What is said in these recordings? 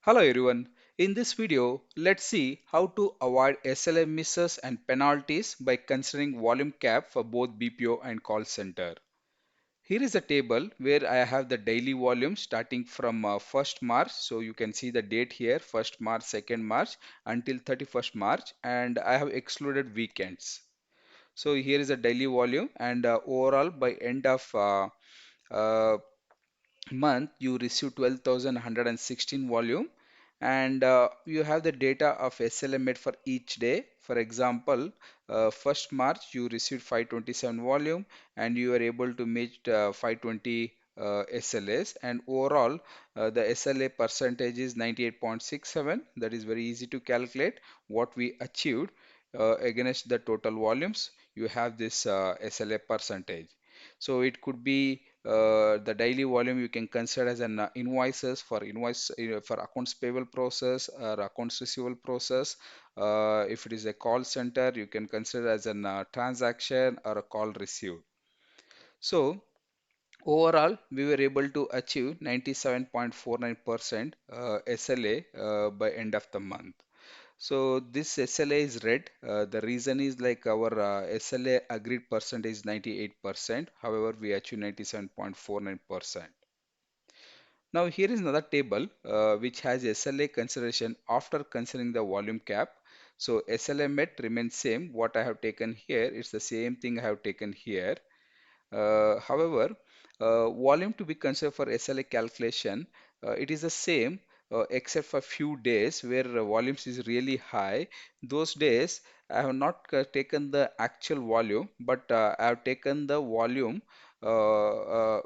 Hello everyone. In this video, let's see how to avoid SLA misses and penalties by considering volume cap for both BPO and call center. Here is a table where I have the daily volume starting from 1st March. So you can see the date here, 1st March, 2nd March until 31st March, and I have excluded weekends. So here is a daily volume and overall by end of uh, month you receive 12,116 volume, and you have the data of SLA Met for each day. For example, 1st March you received 527 volume and you are able to meet 520 SLAs, and overall the SLA percentage is 98.67. That is very easy to calculate what we achieved against the total volumes. You have this SLA percentage. So it could be the daily volume you can consider as an invoices for for accounts payable process or accounts receivable process. If it is a call center, you can consider as an transaction or a call received. So overall, we were able to achieve 97.49% SLA by end of the month. So this SLA is red. The reason is like our SLA agreed percentage is 98%. However, we achieve 97.49%. Now here is another table which has SLA consideration after considering the volume cap. So SLA Met remains same. What I have taken here, it's the same thing I have taken here. However, volume to be considered for SLA calculation, it is the same except for few days where volumes is really high. Those days I have not taken the actual volume, but I have taken the volume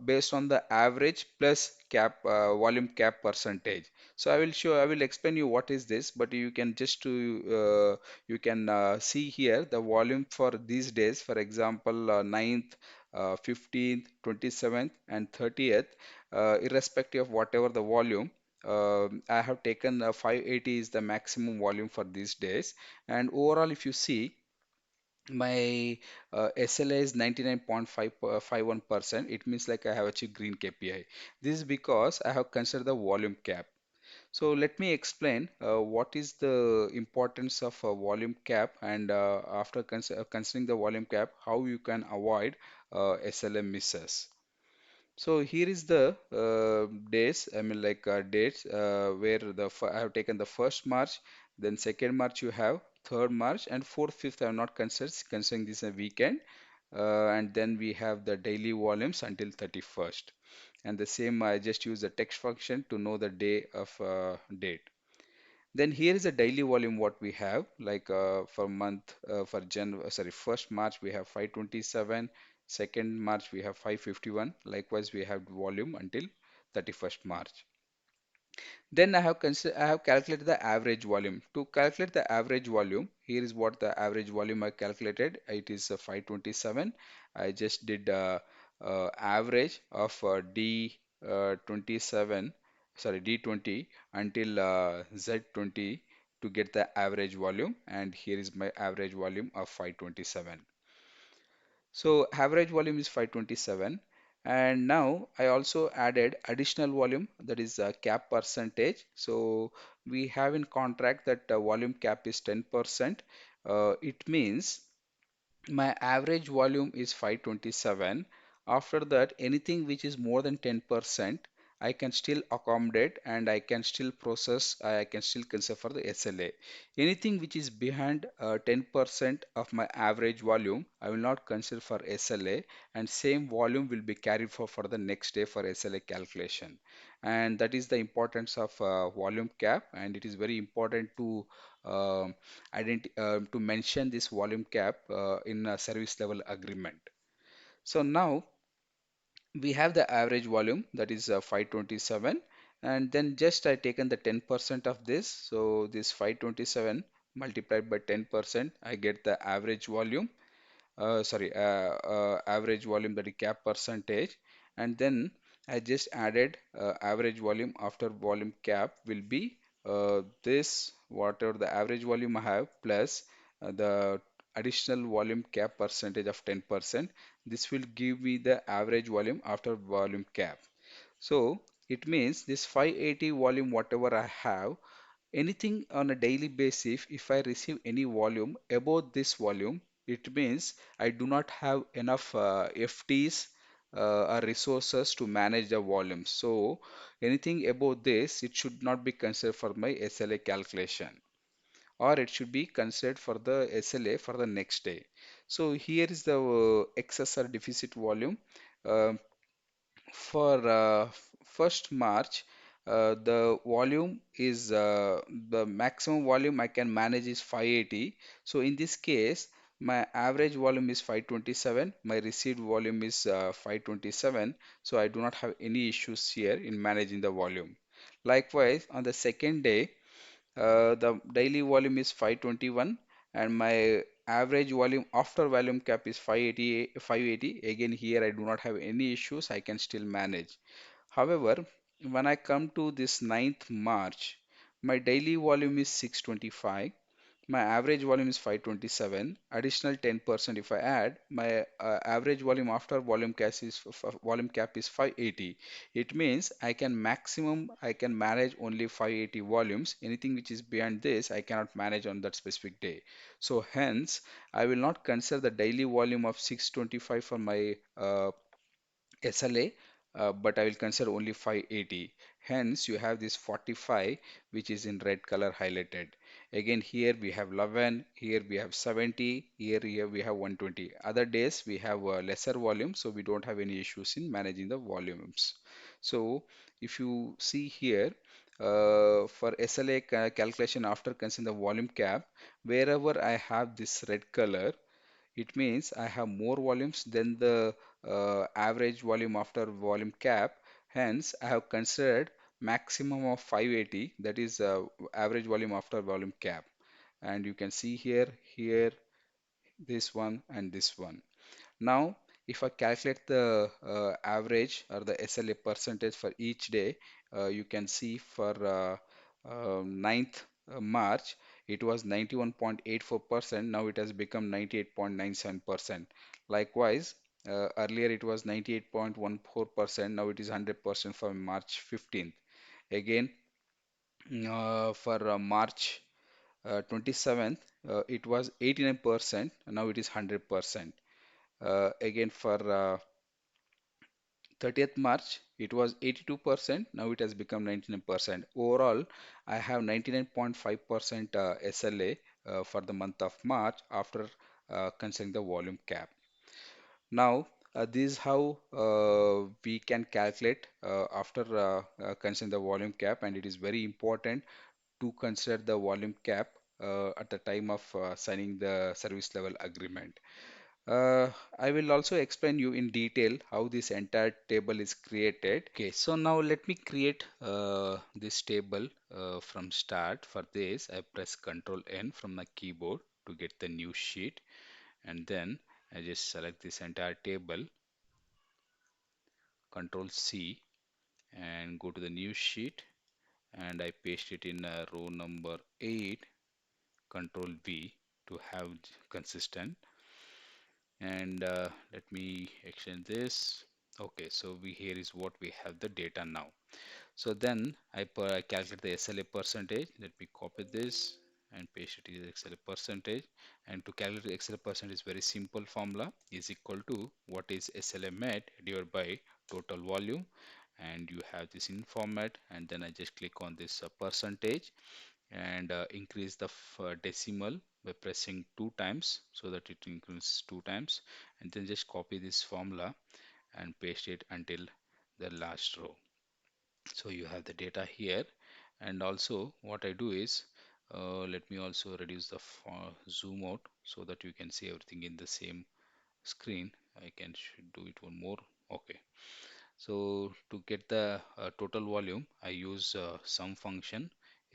based on the average plus cap volume cap percentage. So I will explain you what is this, but you can just to you can see here the volume for these days. For example, 9th 15th, 27th, and 30th, irrespective of whatever the volume. I have taken 580 is the maximum volume for these days. And overall, if you see, my SLA is 99.551%. It means like I have achieved green KPI. This is because I have considered the volume cap. So let me explain what is the importance of a volume cap, and after considering the volume cap, how you can avoid SLM misses. So here is the days, I mean like dates where I have taken the 1st March, then 2nd March you have, 3rd March, and 4th, 5th I have not considered considering this a weekend, and then we have the daily volumes until 31st. And the same I just use the text function to know the day of date. Then here is a daily volume what we have, like for month for Jan sorry 1st March we have 527, 2nd March we have 551. Likewise we have volume until 31st March. Then I have calculated the average volume. To calculate the average volume, here is what the average volume I calculated. It is 527. I just did average of D27, sorry D20 until Z20 to get the average volume, and here is my average volume of 527. So average volume is 527, and now I also added additional volume, that is cap percentage. So we have in contract that volume cap is 10%. It means my average volume is 527. After that, anything which is more than 10%, I can still accommodate and I can still process, I can still consider for the SLA. Anything which is behind 10% of my average volume, I will not consider for SLA, and same volume will be carried for the next day for SLA calculation. And that is the importance of volume cap, and it is very important to um to mention this volume cap in a service level agreement. So now we have the average volume, that is 527, and then just I taken the 10% of this. So this 527 multiplied by 10%, I get the average volume, average volume, that is cap percentage, and then I just added average volume after volume cap will be this, whatever the average volume I have plus the additional volume cap percentage of 10%. This will give me the average volume after volume cap. So It means this 580 volume, whatever I have, anything on a daily basis, if I receive any volume above this volume, it means I do not have enough FTs or resources to manage the volume. So anything above this, it should not be considered for my SLA calculation, or it should be considered for the SLA for the next day. So here is the excess or deficit volume. Um for 1st March, the volume is the maximum volume I can manage is 580. So in this case, my average volume is 527, my received volume is 527. So I do not have any issues here in managing the volume. Likewise, on the second day, the daily volume is 521 and my average volume after volume cap is 580. 580. Again, here I do not have any issues. I can still manage. However, when I come to this 9th March, my daily volume is 625. My average volume is 527. Additional 10% if I add, my average volume after volume cap is 580. It means I can manage only 580 volumes. Anything which is beyond this, I cannot manage on that specific day. So hence, I will not consider the daily volume of 625 for my SLA, but I will consider only 580. Hence, you have this 45, which is in red color highlighted. Again, here we have 11, here we have 70, here we have 120. Other days we have lesser volume, so we don't have any issues in managing the volumes. So, if you see here, for SLA calculation after considering the volume cap, wherever I have this red color, it means I have more volumes than the average volume after volume cap. Hence, I have considered maximum of 580, that is average volume after volume cap. And you can see here, this one and this one. Now, if I calculate the average or the SLA percentage for each day, you can see for 9th March, it was 91.84%. Now it has become 98.97%. Likewise, earlier it was 98.14%. Now it is 100% for March 15th. Again, for March 27th, it was 89%. Now it is 100%. Again for 30th March, it was 82%. Now it has become 99%. Overall, I have 99.5% SLA for the month of March after considering the volume cap. Now, this is how we can calculate after considering the volume cap, and it is very important to consider the volume cap at the time of signing the service level agreement. I will also explain you in detail how this entire table is created. Okay, so now let me create this table from start. For this, I press Ctrl N from the keyboard to get the new sheet, and then I just select this entire table, Ctrl C, and go to the new sheet, and I paste it in row number 8, Ctrl V to have consistent. And let me extend this. Okay, so we here is what we have the data now. So then I calculate the SLA percentage. Let me copy this and paste it as SLA percentage. And to calculate the SLA percentage is very simple formula, is equal to what is SLA Met divided by total volume, and you have this in format. And then I just click on this percentage and increase the decimal by pressing 2 times, so that it increases 2 times, and then just copy this formula and paste it until the last row. So you have the data here. And also what I do is, let me also reduce the zoom out so that you can see everything in the same screen. I can should do it one more. Okay, so to get the total volume, I use sum function,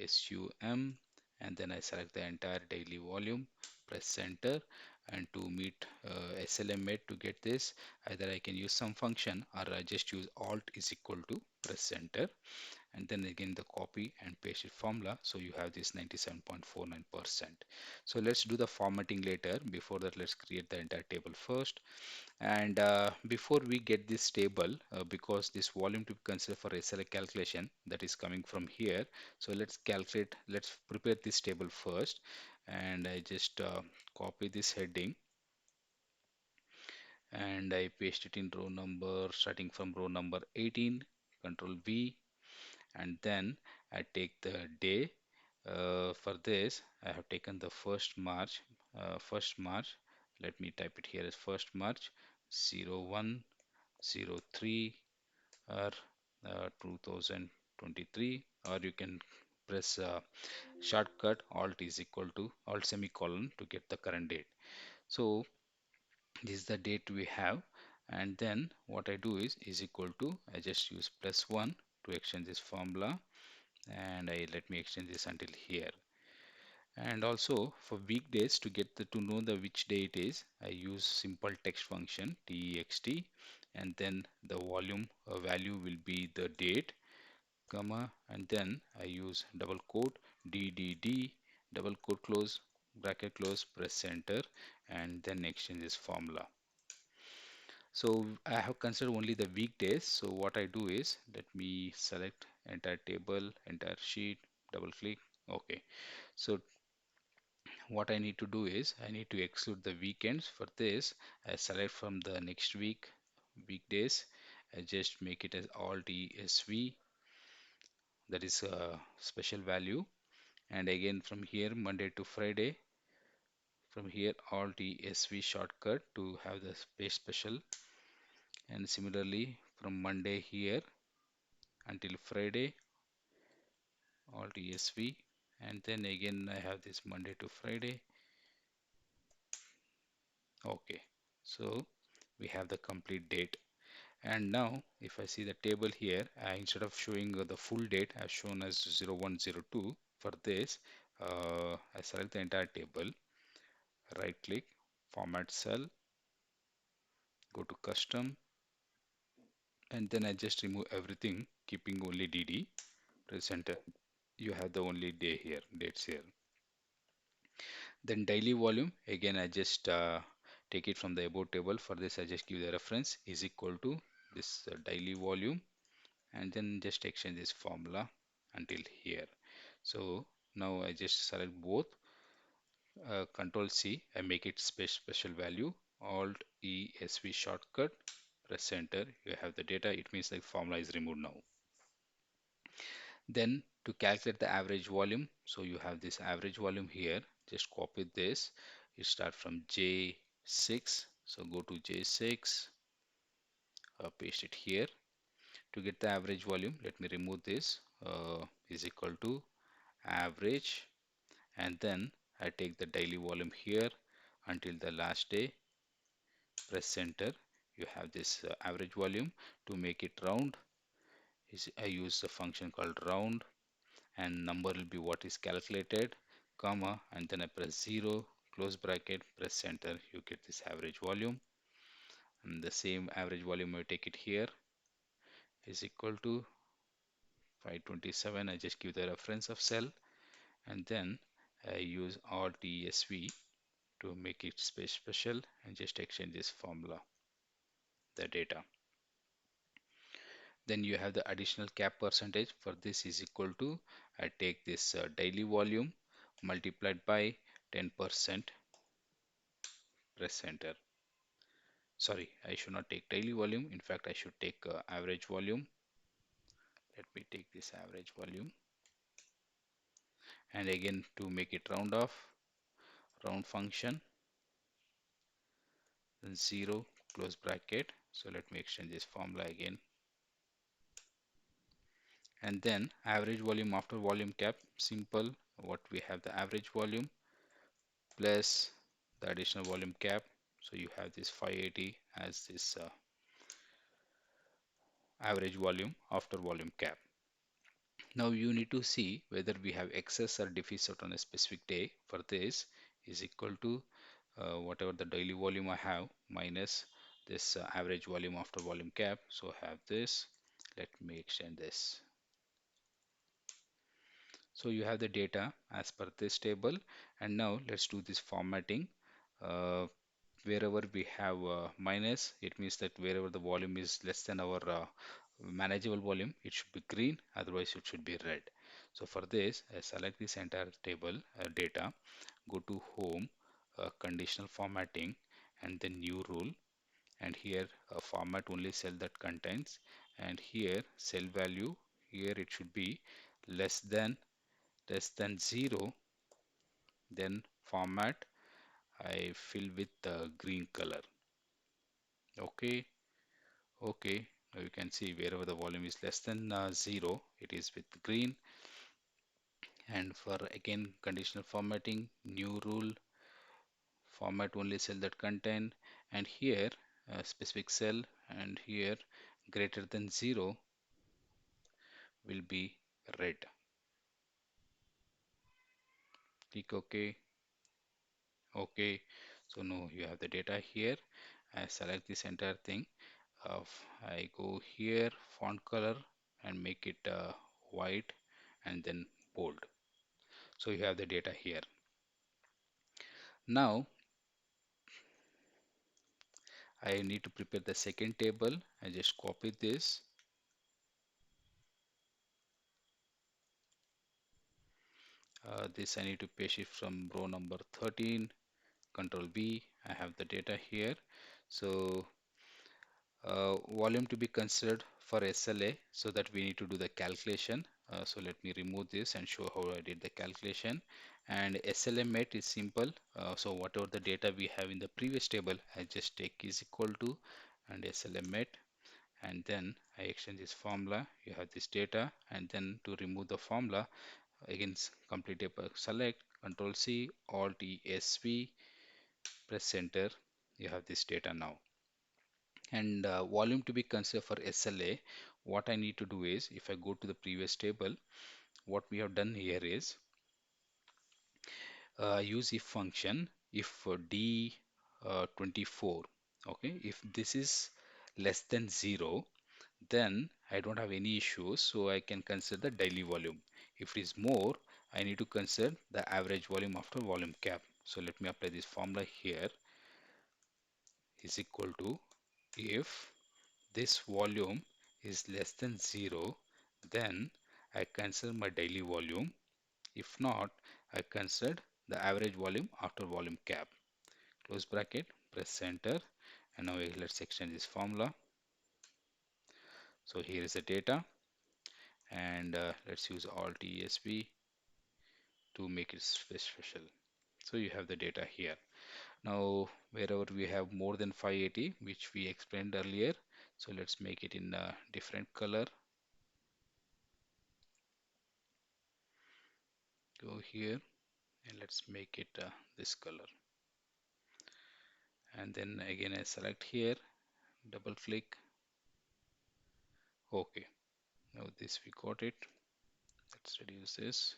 sum, and then I select the entire daily volume, press enter, and to meet SLA Met to get this, either I can use sum function or I just use alt is equal to press enter. and then again the copy and paste it formula, so you have this 97.49%. So let's do the formatting later. Before that, let's create the entire table first. And before we get this table, because this volume to be considered for SLA calculation, that is coming from here, so let's prepare this table first. And I just copy this heading and I paste it in row number starting from row number 18, control V, and then I take the day. For this I have taken the 1st March. 1st March, let me type it here as 1st March 0103 or 2023, or you can press shortcut alt is equal to alt semicolon to get the current date. So this is the date we have, and then what I do is equal to, I just use +1 to extend this formula, and I let me extend this until here. And also for weekdays, to get to know the which day it is, I use simple text function text, and then the volume value will be the date, comma, and then I use double quote DDD, double quote close, bracket close, press enter, and then exchange this formula. So I have considered only the weekdays. So what I do is, let me select entire table, entire sheet, double click. Okay. So what I need to do is, I need to exclude the weekends. For this, I select from the next week, weekdays. I just make it as all DSV, that is a special value. And again from here, Monday to Friday, from here, all DSV shortcut to have the space special. And similarly, from Monday here until Friday, all TSV, and then again I have this Monday to Friday. Okay, so we have the complete date. And now if I see the table here, instead of showing the full date, I've shown as 0102. For this, I select the entire table, right click, format cell, go to custom, and then I just remove everything, keeping only DD, press enter. You have the only day here, dates here. Then daily volume, again I just take it from the above table. For this I just give the reference is equal to this daily volume, and then just exchange this formula until here. So now I just select both, control C, I make it special value, alt E SV shortcut, press enter. You have the data, it means the formula is removed now. Then to calculate the average volume, so you have this average volume here, just copy this. You start from J6, so go to J6, paste it here. To get the average volume, let me remove this, is equal to average, and then I take the daily volume here until the last day, press enter. You have this average volume. To make it round, I use a function called round, and number will be what is calculated, comma, and then I press 0, close bracket, press enter. You get this average volume, and the same average volume I take it here is equal to 527. I just give the reference of cell, and then I use alt ESV to make it space special, and just exchange this formula, the data. Then you have the additional cap percentage. For this is equal to, I take this daily volume multiplied by 10%, press enter. Sorry, I should not take daily volume. In fact, I should take average volume. Let me take this average volume. And again, to make it round off, round function, then 0, close bracket. So let me extend this formula again. And then average volume after volume cap, simple. What we have, the average volume plus the additional volume cap. So you have this 580 as this average volume after volume cap. Now you need to see whether we have excess or deficit on a specific day. For this is equal to whatever the daily volume I have minus this average volume after volume cap. So I have this. Let me extend this. So you have the data as per this table, and now let's do this formatting. Uh, Wherever we have minus, it means that wherever the volume is less than our manageable volume, it should be green, otherwise it should be red. So for this, I select this entire table data, go to home, conditional formatting, and then new rule, and here format only cell that contains, and here cell value, here it should be less than less than 0, then format, I fill with the green color. Okay, okay. Now you can see wherever the volume is less than 0, it is with green. And for again conditional formatting, new rule, format only cell that contain, and here specific cell, and here greater than 0 will be red. Click OK. Okay. So now you have the data here. I select this entire thing. I go here, font color, and make it white and then bold. So you have the data here. Now I need to prepare the second table. I just copy this. This I need to paste it from row number 13. Control V. I have the data here. So volume to be considered for SLA, so that we need to do the calculation. So let me remove this and show how I did the calculation. And SLA Met is simple. So whatever the data we have in the previous table, I just take is equal to and SLA Met, and then I extend this formula. You have this data, and then to remove the formula, again complete a select, Control C, Alt E S V, press enter. You have this data now. And volume to be considered for SLA, what I need to do is, if I go to the previous table, what we have done here is use if function. If D 24, okay, if this is less than 0, then I don't have any issues, so I can consider the daily volume. If it is more, I need to consider the average volume after volume cap. So let me apply this formula here, is equal to, if this volume is less than 0, then I consider my daily volume. If not, I consider the average volume after volume cap. Close bracket, press enter, and now let's extend this formula. So here is the data, and let's use Alt ESV to make it special. So you have the data here. Now wherever we have more than 580, which we explained earlier, so let's make it in a different color. Go here and let's make it this color, and then again I select here, double click. Okay, now this we got it. Let's reduce this,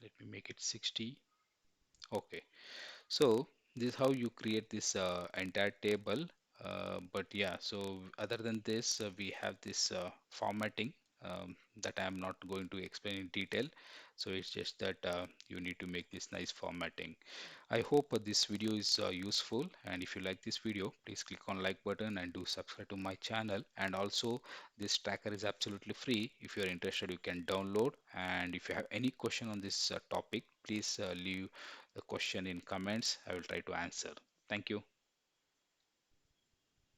let me make it 60. Okay, so this is how you create this entire table. But yeah, so other than this, we have this formatting that I am not going to explain in detail. So it's just that you need to make this nice formatting. I hope this video is useful, and if you like this video, please click on like button and do subscribe to my channel. And also, this tracker is absolutely free. If you're interested, you can download. And if you have any question on this topic, please leave the question in comments. I will try to answer. Thank you.